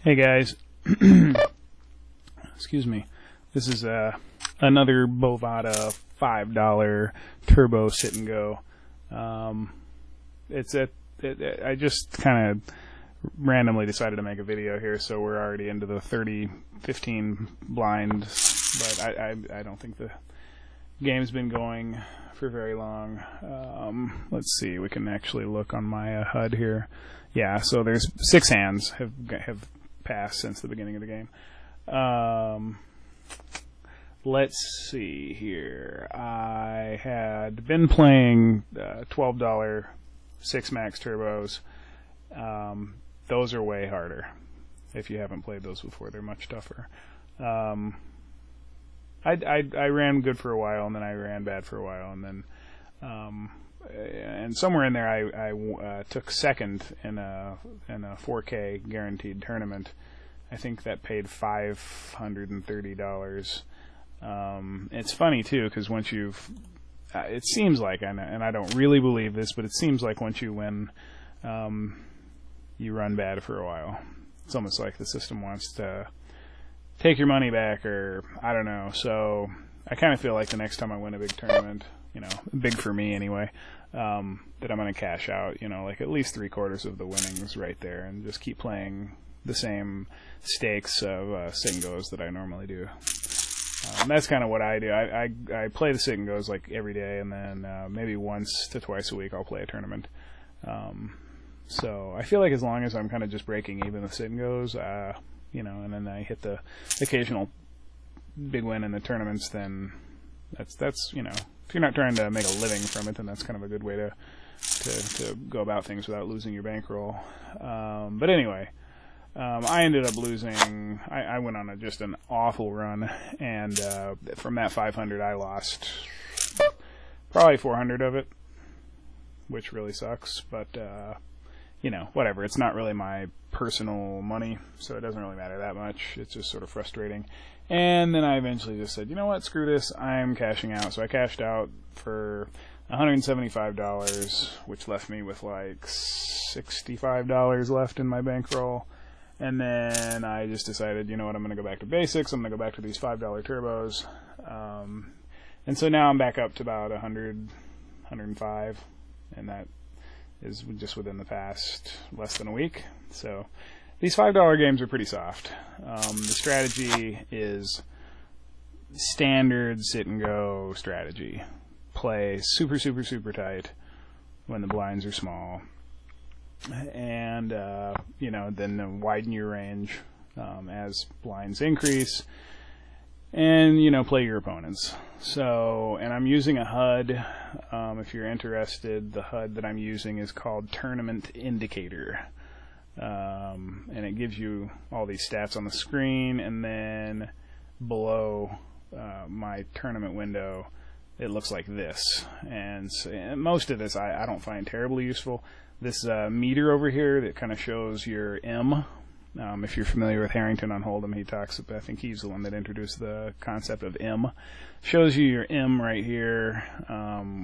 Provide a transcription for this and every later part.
Hey guys, excuse me. This is another Bovada $5 turbo sit and go. I just kind of randomly decided to make a video here, so we're already into the 30-15 blind. But I don't think the game's been going for very long. Let's see. We can actually look on my HUD here. Yeah, so there's 6 hands have passed since the beginning of the game. Let's see here. I had been playing $12 6 max turbos. Those are way harder. If you haven't played those before, they're much tougher. I ran good for a while, and then I ran bad for a while, and then and somewhere in there I took second in a 4K guaranteed tournament. I think that paid $530. It's funny too, because once you've it seems like, and I don't really believe this, but it seems like once you win, you run bad for a while. It's almost like the system wants to take your money back, or I don't know. So I kind of feel like the next time I win a big tournament, big for me anyway, that I'm going to cash out, like at least 3/4 of the winnings right there, and just keep playing the same stakes of sit and goes that I normally do. That's kind of what I do. I play the sit and goes like every day, and then maybe once to twice a week I'll play a tournament. So I feel like as long as I'm kind of just breaking even with sit and goes, and then I hit the occasional big win in the tournaments, then that's if you're not trying to make a living from it, then that's kind of a good way to go about things without losing your bankroll. But anyway, I ended up losing. I went on just an awful run, and from that 500, I lost probably 400 of it, which really sucks. But whatever. It's not really my personal money, so it doesn't really matter that much. It's just sort of frustrating. And then I eventually just said, you know what, screw this, I'm cashing out. So I cashed out for $175, which left me with like $65 left in my bankroll. And then I just decided, you know what, I'm going to go back to basics. I'm going to go back to these $5 turbos. And so now I'm back up to about 100, 105, and that is just within the past less than a week. So these $5 games are pretty soft. The strategy is standard sit and go strategy. Play super, super, super tight when the blinds are small. And, then widen your range as blinds increase. And, play your opponents. So, and I'm using a HUD. If you're interested, the HUD that I'm using is called Tournament Indicator. And it gives you all these stats on the screen, and then below my tournament window, it looks like this. And most of this I don't find terribly useful. This meter over here that kind of shows your M. If you're familiar with Harrington on Hold'em, I think he's the one that introduced the concept of M. Shows you your M right here,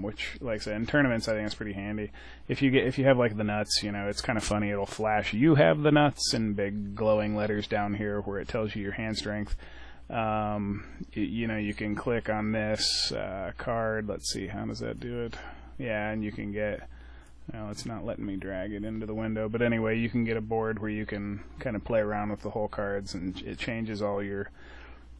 which, like I said, in tournaments I think it's pretty handy. If you have like the nuts, it's kind of funny. It'll flash "You have the nuts" in big glowing letters down here where it tells you your hand strength. You can click on this card. Let's see, how does that do it? Yeah, and you can get. Well, it's not letting me drag it into the window, but anyway, you can get a board where you can kind of play around with the whole cards, and it changes all your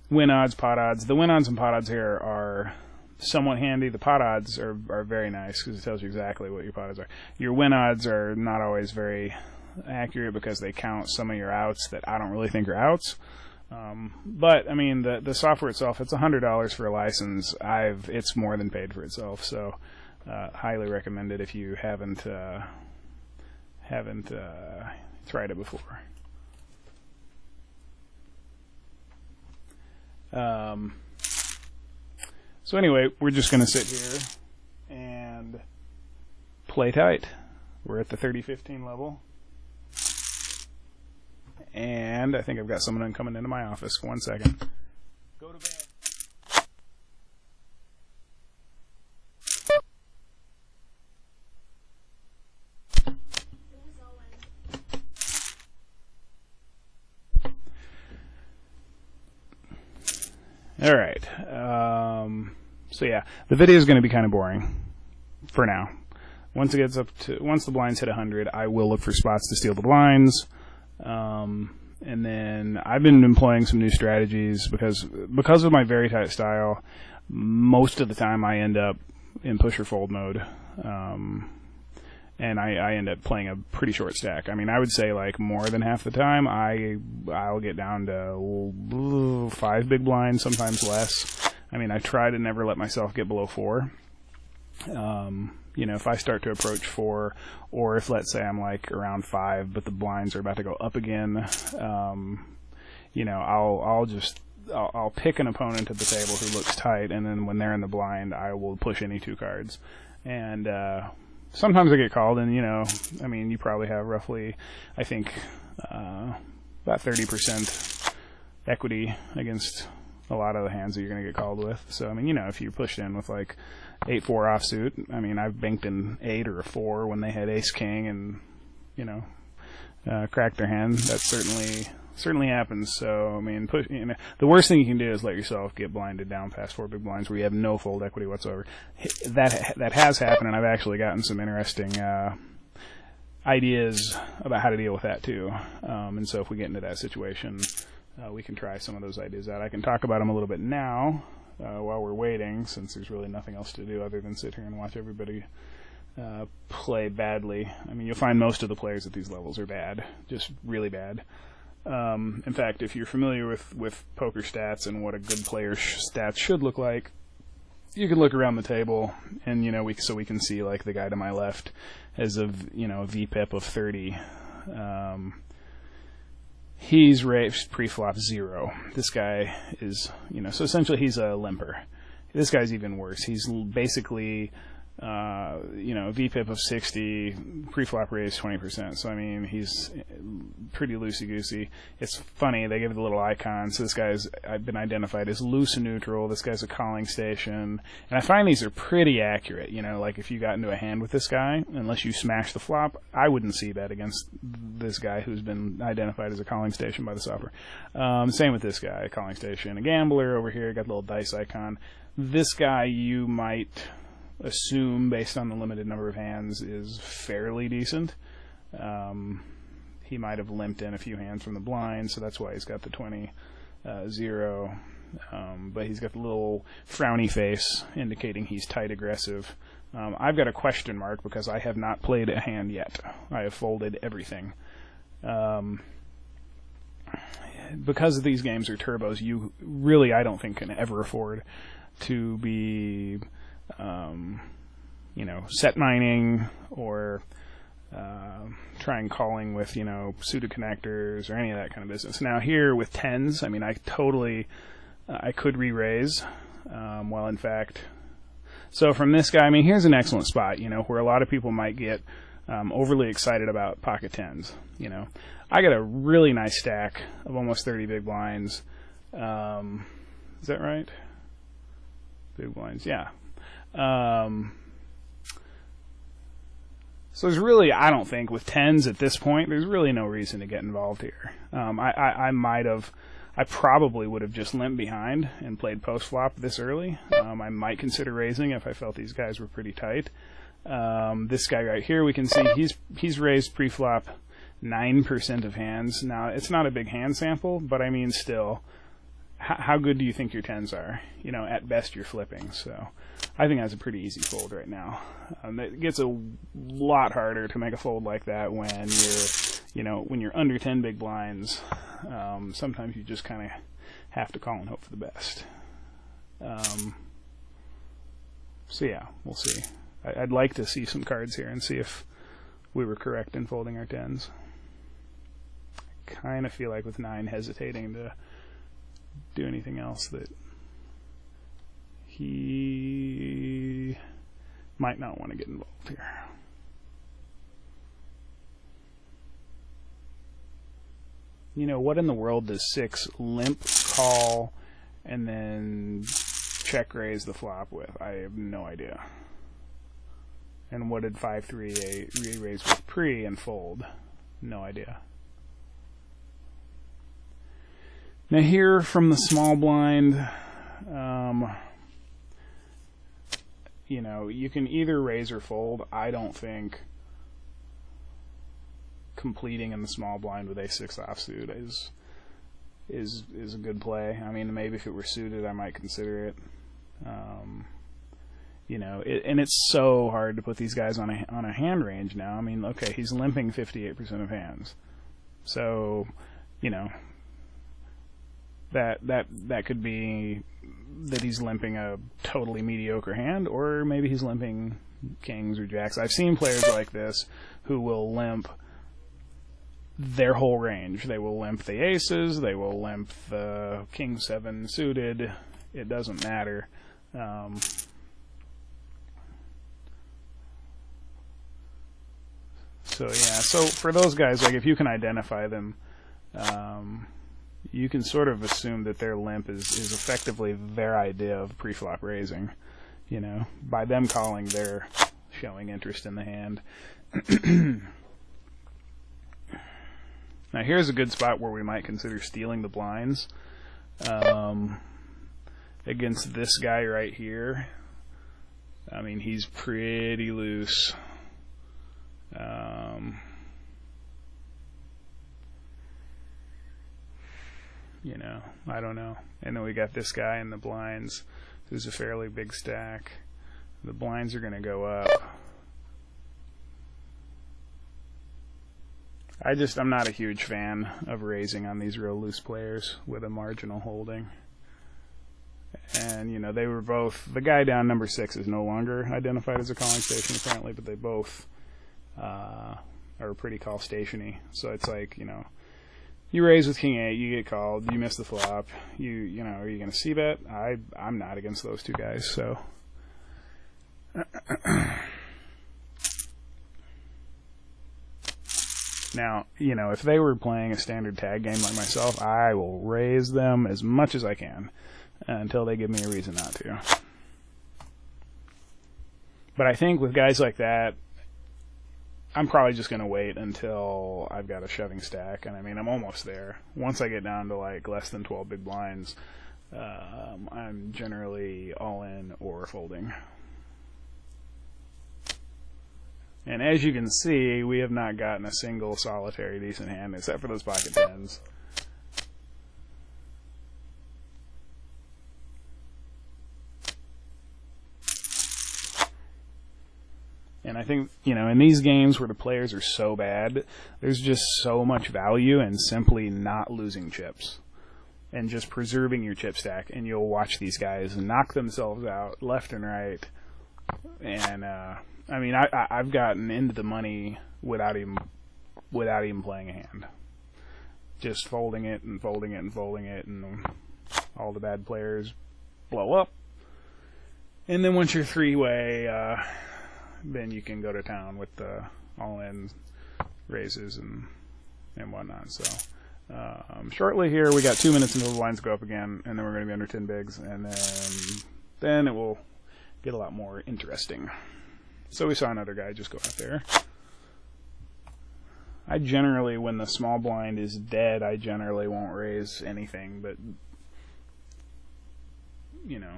win odds, pot odds. The win odds and pot odds here are somewhat handy. The pot odds are very nice because it tells you exactly what your pot odds are. Your win odds are not always very accurate because they count some of your outs that I don't really think are outs. But I mean, the software itself, it's $100 for a license. It's more than paid for itself, so. Highly recommended if you haven't tried it before. So anyway, we're just going to sit here and play tight. We're at the 30-15 level. And I think I've got someone coming into my office. 1 second. Go to bed. All right. So yeah, the video is going to be kind of boring for now. Once the blinds hit 100, I will look for spots to steal the blinds. And then I've been employing some new strategies because of my very tight style. Most of the time, I end up in push or fold mode. And I end up playing a pretty short stack. I mean, I would say like more than half the time, I'll get down to 5 big blinds, sometimes less. I mean, I try to never let myself get below 4. If I start to approach 4, or if let's say I'm like around 5, but the blinds are about to go up again, I'll pick an opponent at the table who looks tight, and then when they're in the blind, I will push any 2 cards. And sometimes I get called, and you probably have roughly, I think, about 30% equity against a lot of the hands that you're going to get called with. So, if you pushed in with like 8-4 offsuit, I've banked an 8 or a 4 when they had ace-king and, cracked their hand. That certainly happens. So, the worst thing you can do is let yourself get blinded down past 4 big blinds where you have no fold equity whatsoever. That has happened, and I've actually gotten some interesting ideas about how to deal with that too. And so if we get into that situation, we can try some of those ideas out. I can talk about them a little bit now while we're waiting, since there's really nothing else to do other than sit here and watch everybody play badly. You'll find most of the players at these levels are bad, just really bad. In fact, if you're familiar with poker stats and what a good player's stats should look like, you can look around the table, and we can see like the guy to my left has a VPIP of 30. He's raised pre-flop 0. This guy is, so essentially he's a limper. This guy's even worse. He's basically, VPIP of 60, pre-flop raise 20%. So, he's pretty loosey-goosey. It's funny, they give the little icon. So this guy's been identified as loose neutral. This guy's a calling station. And I find these are pretty accurate. Like if you got into a hand with this guy, unless you smash the flop, I wouldn't see that against this guy who's been identified as a calling station by the software. Same with this guy, calling station. A gambler over here, got the little dice icon. This guy you might assume, based on the limited number of hands, is fairly decent. He might have limped in a few hands from the blind, so that's why he's got the 20-0. But he's got the little frowny face indicating he's tight aggressive. I've got a question mark because I have not played a hand yet. I have folded everything. Because these games are turbos, you really, I don't think, can ever afford to be set mining or trying calling with, pseudo connectors or any of that kind of business. Now here with 10s, I could re-raise, well, in fact, so from this guy, here's an excellent spot, where a lot of people might get overly excited about pocket 10s. I got a really nice stack of almost 30 big blinds. Is that right? Big blinds, yeah. So there's really, I don't think, with 10s at this point, there's really no reason to get involved here. I probably would have just limped behind and played post-flop this early. I might consider raising if I felt these guys were pretty tight. This guy right here, we can see he's raised pre-flop 9% of hands. Now, it's not a big hand sample, but still, how good do you think your 10s are? At best you're flipping, so I think that's a pretty easy fold right now. It gets a lot harder to make a fold like that when you're under 10 big blinds. Sometimes you just kind of have to call and hope for the best. So yeah, we'll see. I'd like to see some cards here and see if we were correct in folding our 10s. I kind of feel like with 9 hesitating to do anything else that he might not want to get involved here. What in the world does 6 limp, call, and then check raise the flop with? I have no idea. And what did 5-3 re-raise with pre and fold? No idea. Now here from the small blind, You know, you can either raise or fold. I don't think completing in the small blind with ace-6 offsuit is a good play. I mean, maybe if it were suited, I might consider it. You know, and it's so hard to put these guys on a hand range now. I mean, okay, he's limping 58% of hands, so you know that could be that he's limping a totally mediocre hand, or maybe he's limping kings or jacks. I've seen players like this who will limp their whole range. They will limp the aces, they will limp the king 7 suited. It doesn't matter. So yeah, so for those guys, like if you can identify them, you can sort of assume that their limp is effectively their idea of pre-flop raising. You know, by them calling, they're showing interest in the hand. Now here's a good spot where we might consider stealing the blinds against this guy right here. I mean, he's pretty loose. You know, I don't know. And then we got this guy in the blinds, who's a fairly big stack. The blinds are going to go up. I'm not a huge fan of raising on these real loose players with a marginal holding. And, you know, they were both, the guy down number 6 is no longer identified as a calling station apparently, but they both are pretty call stationy. So it's like, you know, you raise with king 8, you get called, you miss the flop, you know, are you going to c-bet? I'm not against those two guys, so. Now, you know, if they were playing a standard tag game like myself, I will raise them as much as I can until they give me a reason not to. But I think with guys like that, I'm probably just going to wait until I've got a shoving stack, and I mean, I'm almost there. Once I get down to like less than 12 big blinds, I'm generally all in or folding. And as you can see, we have not gotten a single solitary decent hand except for those pocket tens. And I think, you know, in these games where the players are so bad, there's just so much value in simply not losing chips and just preserving your chip stack, and you'll watch these guys knock themselves out left and right. And I mean, I've gotten into the money without even playing a hand, just folding it and folding it and folding it, and all the bad players blow up. And then once you're three-way, then you can go to town with the all-in raises and whatnot. So shortly here, we got 2 minutes until the lines go up again, and then we're going to be under 10 bigs, and then it will get a lot more interesting. So we saw another guy just go out there. I generally, when the small blind is dead, I generally won't raise anything but, you know,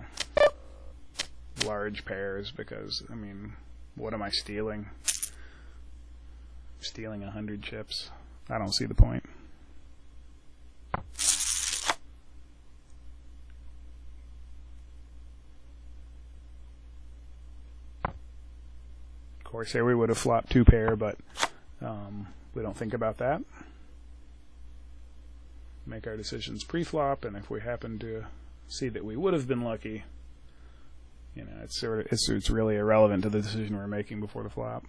large pairs, because, I mean, what am I stealing? Stealing 100 chips? I don't see the point. Of course, here we would have flopped 2 pair, but we don't think about that. Make our decisions pre-flop, and if we happen to see that we would have been lucky, you know, it's really irrelevant to the decision we're making before the flop.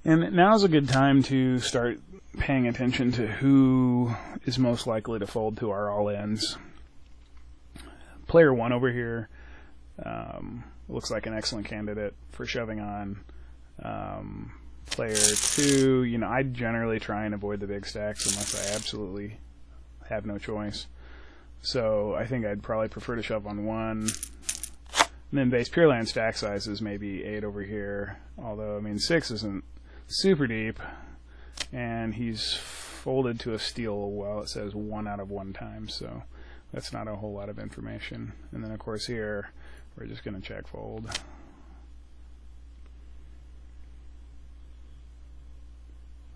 And now's a good time to start paying attention to who is most likely to fold to our all-ins. Player 1 over here, looks like an excellent candidate for shoving on. Player 2, you know, I generally try and avoid the big stacks unless I absolutely have no choice. So I think I'd probably prefer to shove on 1. And then base Pure Land stack size is maybe 8 over here. Although, I mean, 6 isn't super deep. And he's folded to a steal while it says 1 out of 1 times. So that's not a whole lot of information. And then, of course, here, we're just going to check fold.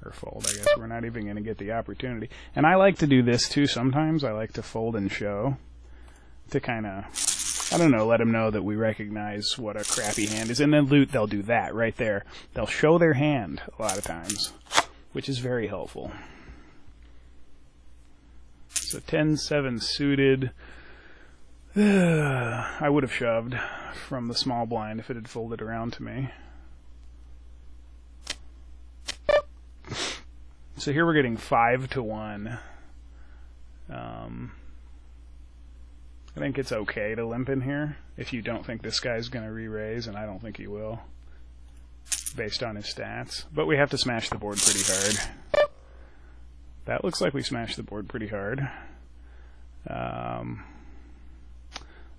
Or fold, I guess. We're not even going to get the opportunity. And I like to do this, too, sometimes. I like to fold and show to kind of, I don't know, let them know that we recognize what a crappy hand is. And then they'll do that right there. They'll show their hand a lot of times, which is very helpful. So 10-7 suited. I would have shoved from the small blind if it had folded around to me. So here we're getting 5-1. I think it's okay to limp in here if you don't think this guy's going to re-raise, and I don't think he will, based on his stats. But we have to smash the board pretty hard. That looks like we smashed the board pretty hard.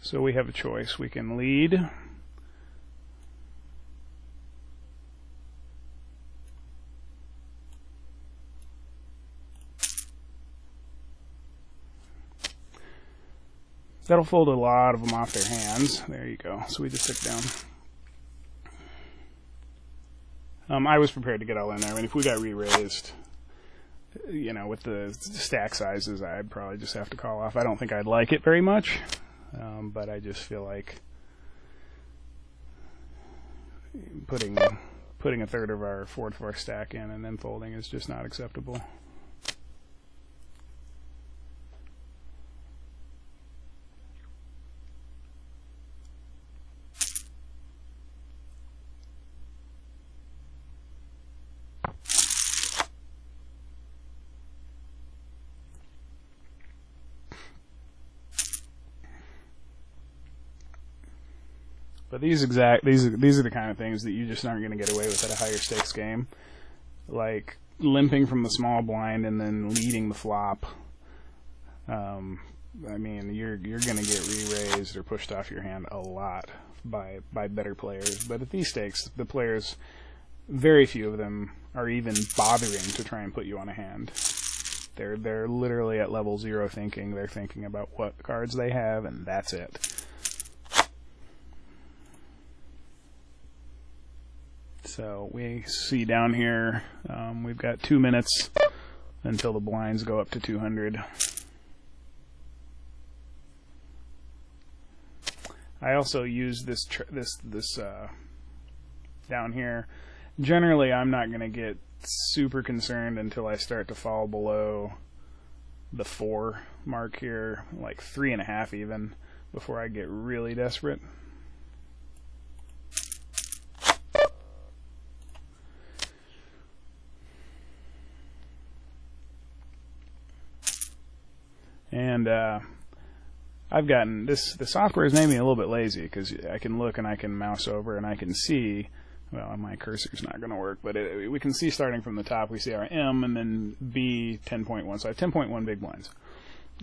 So we have a choice. We can lead. That'll fold a lot of them off their hands. There you go. So we just took down. I was prepared to get all in there. I mean, if we got re-raised, you know, with the stack sizes, I'd probably just have to call off. I don't think I'd like it very much, but I just feel like putting a third of our fourth of our stack in and then folding is just not acceptable. But these are the kind of things that you just aren't going to get away with at a higher stakes game, like limping from the small blind and then leading the flop. I mean, you're going to get re-raised or pushed off your hand a lot by better players. But at these stakes, the players, very few of them are even bothering to try and put you on a hand. They're literally at level 0 thinking. They're thinking about what cards they have, and that's it. So we see down here, we've got 2 minutes until the blinds go up to 200. I also use this down here. Generally, I'm not going to get super concerned until I start to fall below the 4 mark here, like 3.5 even, before I get really desperate. And I've gotten this. The software has made me a little bit lazy because I can look and I can mouse over and I can see. Well, my cursor's not going to work, but we can see starting from the top. We see our M and then B 10.1. So I have 10.1 big blinds.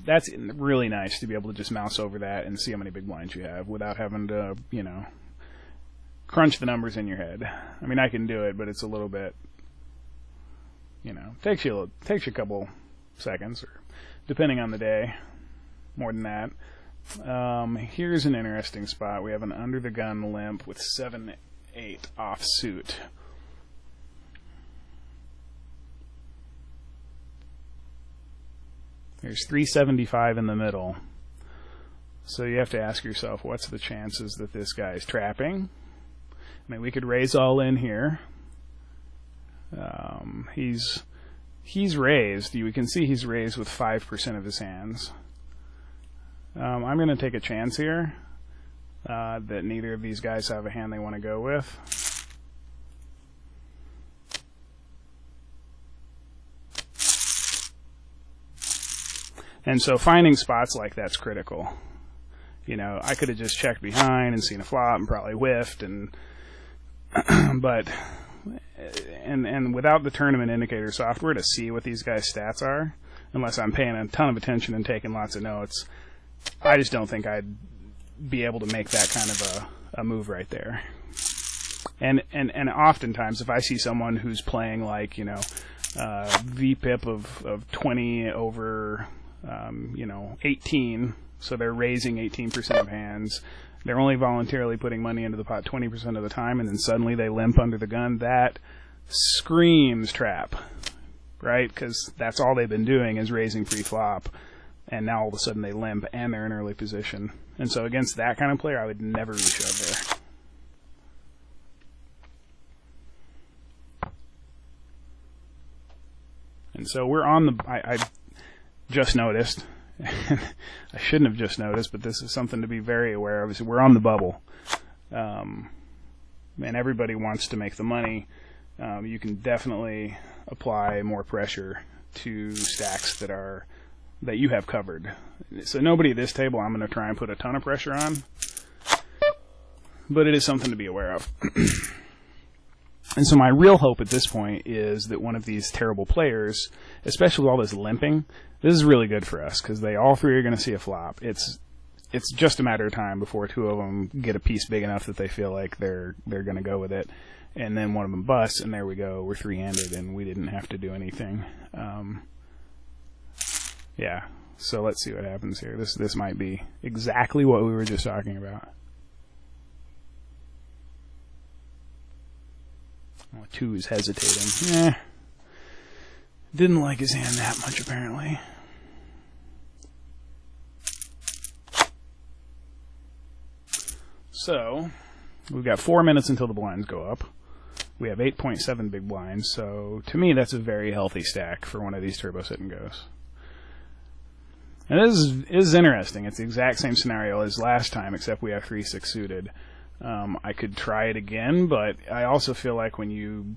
That's really nice to be able to just mouse over that and see how many big blinds you have without having to, you know, crunch the numbers in your head. I mean, I can do it, but it's a little bit, you know, takes you a couple seconds or. Depending on the day, more than that. Here's an interesting spot. We have an under the gun limp with 7-8 offsuit. There's 375 in the middle. So you have to ask yourself, what's the chances that this guy's trapping? I mean, we could raise all in here. He's raised. We can see he's raised with 5% of his hands. I'm going to take a chance here that neither of these guys have a hand they want to go with. And so finding spots like that's critical. You know, I could have just checked behind and seen a flop and probably whiffed, and but without the tournament indicator software to see what these guys' stats are, unless I'm paying a ton of attention and taking lots of notes, I just don't think I'd be able to make that kind of a move right there. And oftentimes, if I see someone who's playing like, you know, VPIP of 20 over, 18, so they're raising 18% of hands, they're only voluntarily putting money into the pot 20% of the time, and then suddenly they limp under the gun, that screams trap, right? Because that's all they've been doing is raising pre-flop, and now all of a sudden they limp and they're in early position. And so against that kind of player, I would never reshove there. And so we're on the... I just noticed... I shouldn't have just noticed, but this is something to be very aware of. We're on the bubble, and everybody wants to make the money. You can definitely apply more pressure to stacks that you have covered. So nobody at this table I'm going to try and put a ton of pressure on, but it is something to be aware of. And so my real hope at this point is that one of these terrible players, especially with all this limping, this is really good for us because all three are going to see a flop. It's just a matter of time before two of them get a piece big enough that they feel like they're going to go with it, and then one of them busts, and there we go. We're three-handed, and we didn't have to do anything. Yeah. So let's see what happens here. This might be exactly what we were just talking about. Oh, 2 is hesitating. Didn't like his hand that much, apparently. So, we've got 4 minutes until the blinds go up. We have 8.7 big blinds, so to me that's a very healthy stack for one of these turbo sit and goes. And this is interesting. It's the exact same scenario as last time, except we have 3-6 suited. I could try it again, but I also feel like when you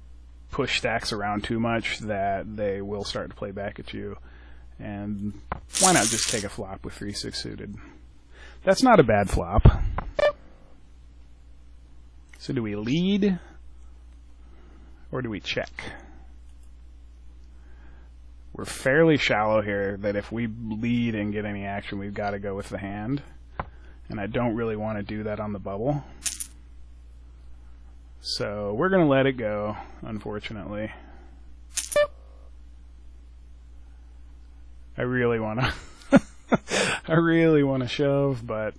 push stacks around too much that they will start to play back at you. And why not just take a flop with 3-6 suited? That's not a bad flop. So do we lead or do we check? We're fairly shallow here that if we lead and get any action, we've got to go with the hand. And I don't really want to do that on the bubble. So we're going to let it go, unfortunately. I really want to shove, but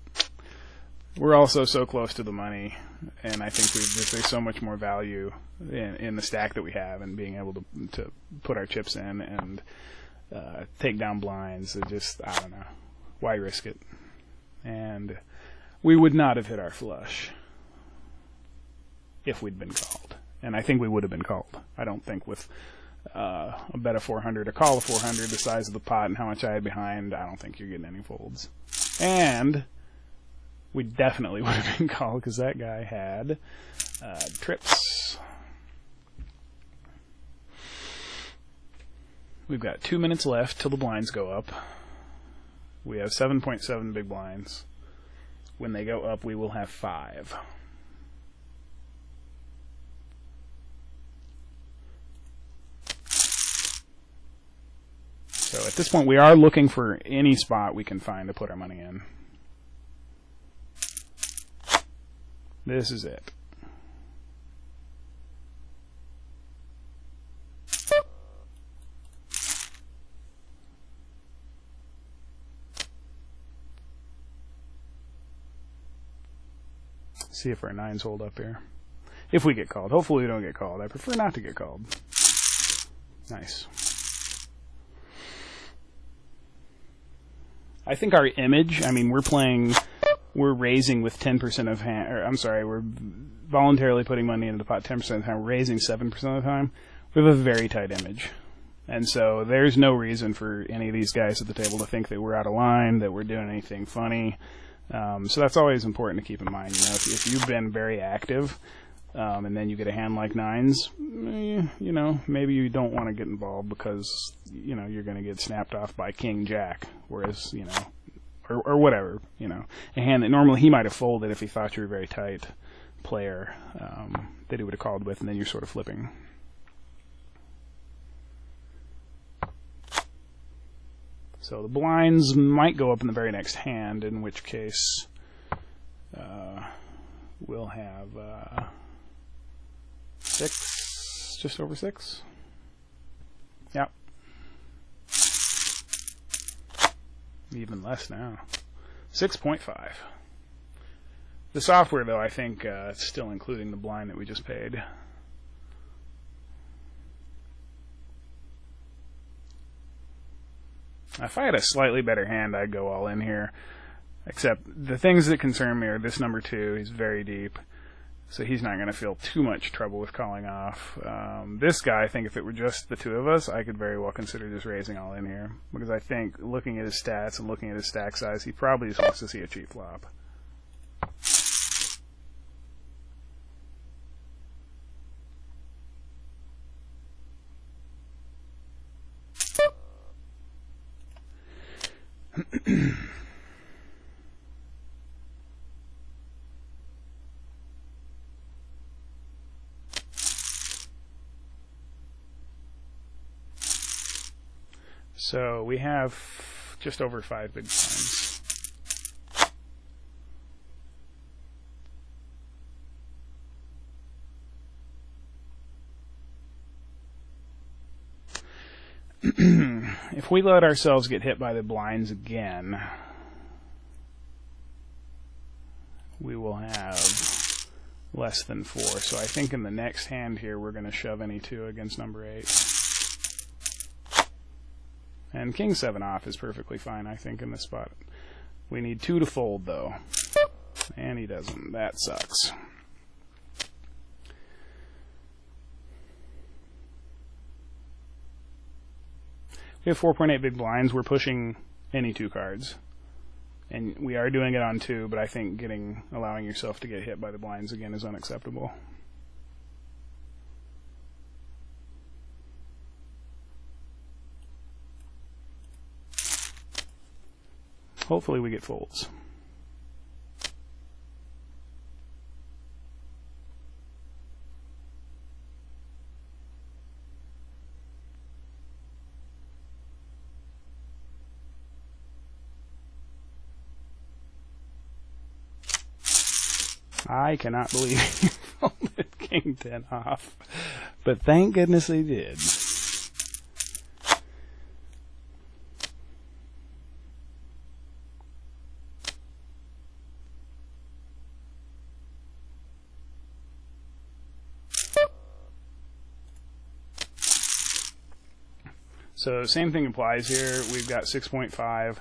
we're also so close to the money, and I think there's so much more value in the stack that we have and being able to put our chips in and take down blinds. I don't know. Why risk it? And we would not have hit our flush if we'd been called. And I think we would have been called. I don't think with a bet of 400, a call of 400, the size of the pot and how much I had behind, I don't think you're getting any folds. And we definitely would have been called because that guy had trips. We've got 2 minutes left till the blinds go up. We have 7.7 big blinds. When they go up, we will have 5. So at this point, we are looking for any spot we can find to put our money in. This is it. See if our 9s hold up here. If we get called. Hopefully we don't get called. I prefer not to get called. Nice. I think our image, we're raising with 10% of hand, we're voluntarily putting money into the pot 10% of the time, we're raising 7% of the time. We have a very tight image. And so there's no reason for any of these guys at the table to think that we're out of line, that we're doing anything funny. So that's always important to keep in mind. If you've been very active, and then you get a hand like 9s, maybe you don't want to get involved because, you're going to get snapped off by King Jack, whereas, or whatever, you know, a hand that normally he might have folded if he thought you were a very tight player, that he would have called with, and then you're sort of flipping. So the blinds might go up in the very next hand, in which case we'll have 6, just over 6. Yep. Even less now. 6.5. The software, though, I think it's still including the blind that we just paid. If I had a slightly better hand, I'd go all in here. Except the things that concern me are this number 2. He's very deep, so he's not going to feel too much trouble with calling off. This guy, I think if it were just the two of us, I could very well consider just raising all in here. Because I think, looking at his stats and looking at his stack size, he probably just wants to see a cheap flop. So we have just over 5 big blinds. If we let ourselves get hit by the blinds again, we will have less than 4. So I think in the next hand here we're going to shove any 2 against number 8. And king 7 off is perfectly fine, I think, in this spot. We need 2 to fold, though. And he doesn't. That sucks. We have 4.8 big blinds. We're pushing any 2 cards. And we are doing it on 2, but I think allowing yourself to get hit by the blinds again is unacceptable. Hopefully we get folds. I cannot believe he folded king 10 off, but thank goodness he did. So same thing applies here. We've got 6.5.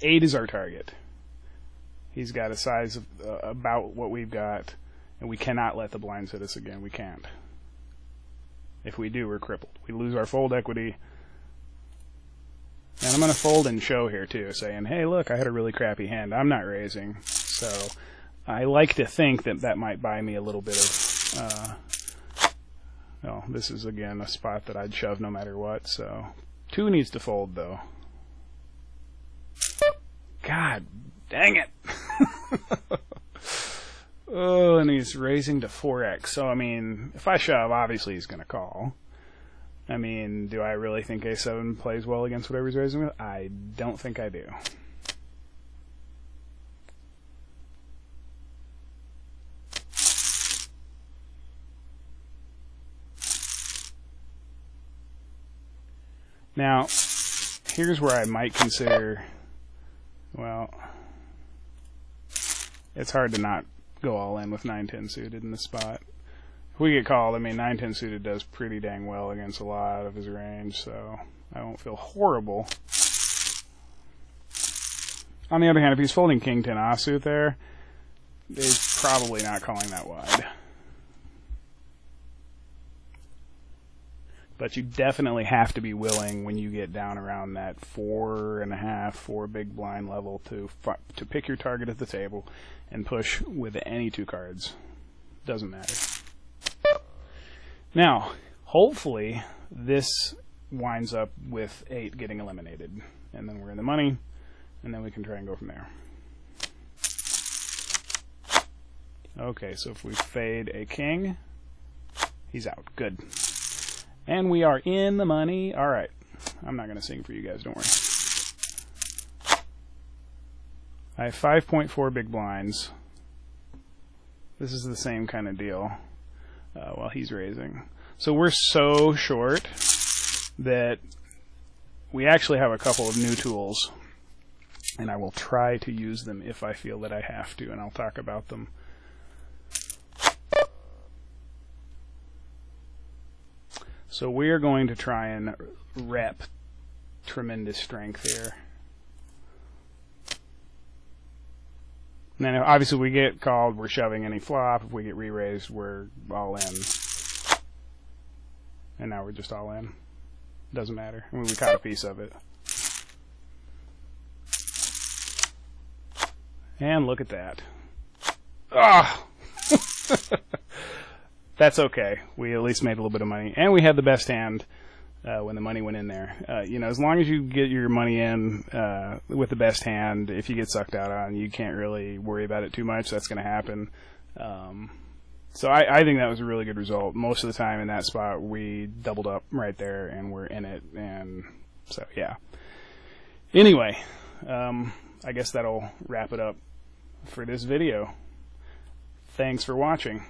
8 is our target. He's got a size of about what we've got, and we cannot let the blinds hit us again. We can't. If we do, we're crippled. We lose our fold equity. And I'm going to fold and show here too, saying, hey, look, I had a really crappy hand. I'm not raising. So I like to think that that might buy me a little bit of... well, this is, again, a spot that I'd shove no matter what. So 2 needs to fold, though. God dang it. Oh, and he's raising to 4x. So, I mean, if I shove, obviously he's going to call. I mean, do I really think A7 plays well against whatever he's raising with? I don't think I do. Now, here's where I might consider, well, it's hard to not go all in with 9-10 suited in this spot. If we get called, I mean, 9-10 suited does pretty dang well against a lot of his range, so I won't feel horrible. On the other hand, if he's folding king 10 offsuit there, he's probably not calling that wide. But you definitely have to be willing when you get down around that 4.5, 4 big blind level to pick your target at the table and push with any 2 cards. Doesn't matter. Now, hopefully this winds up with 8 getting eliminated. And then we're in the money, and then we can try and go from there. Okay, so if we fade a king, he's out. Good. And we are in the money. All right. I'm not going to sing for you guys, don't worry. I have 5.4 big blinds. This is the same kind of deal while he's raising. So we're so short that we actually have a couple of new tools, and I will try to use them if I feel that I have to, and I'll talk about them. So we're going to try and rep tremendous strength here. And then obviously we get called, we're shoving any flop. If we get re-raised, we're all in. And now we're just all in. Doesn't matter. I mean, we caught a piece of it. And look at that. Ah! That's okay. We at least made a little bit of money. And we had the best hand when the money went in there. As long as you get your money in with the best hand, if you get sucked out on, you can't really worry about it too much. That's going to happen. So I think that was a really good result. Most of the time in that spot, we doubled up right there, and we're in it. And so, yeah. Anyway, I guess that'll wrap it up for this video. Thanks for watching.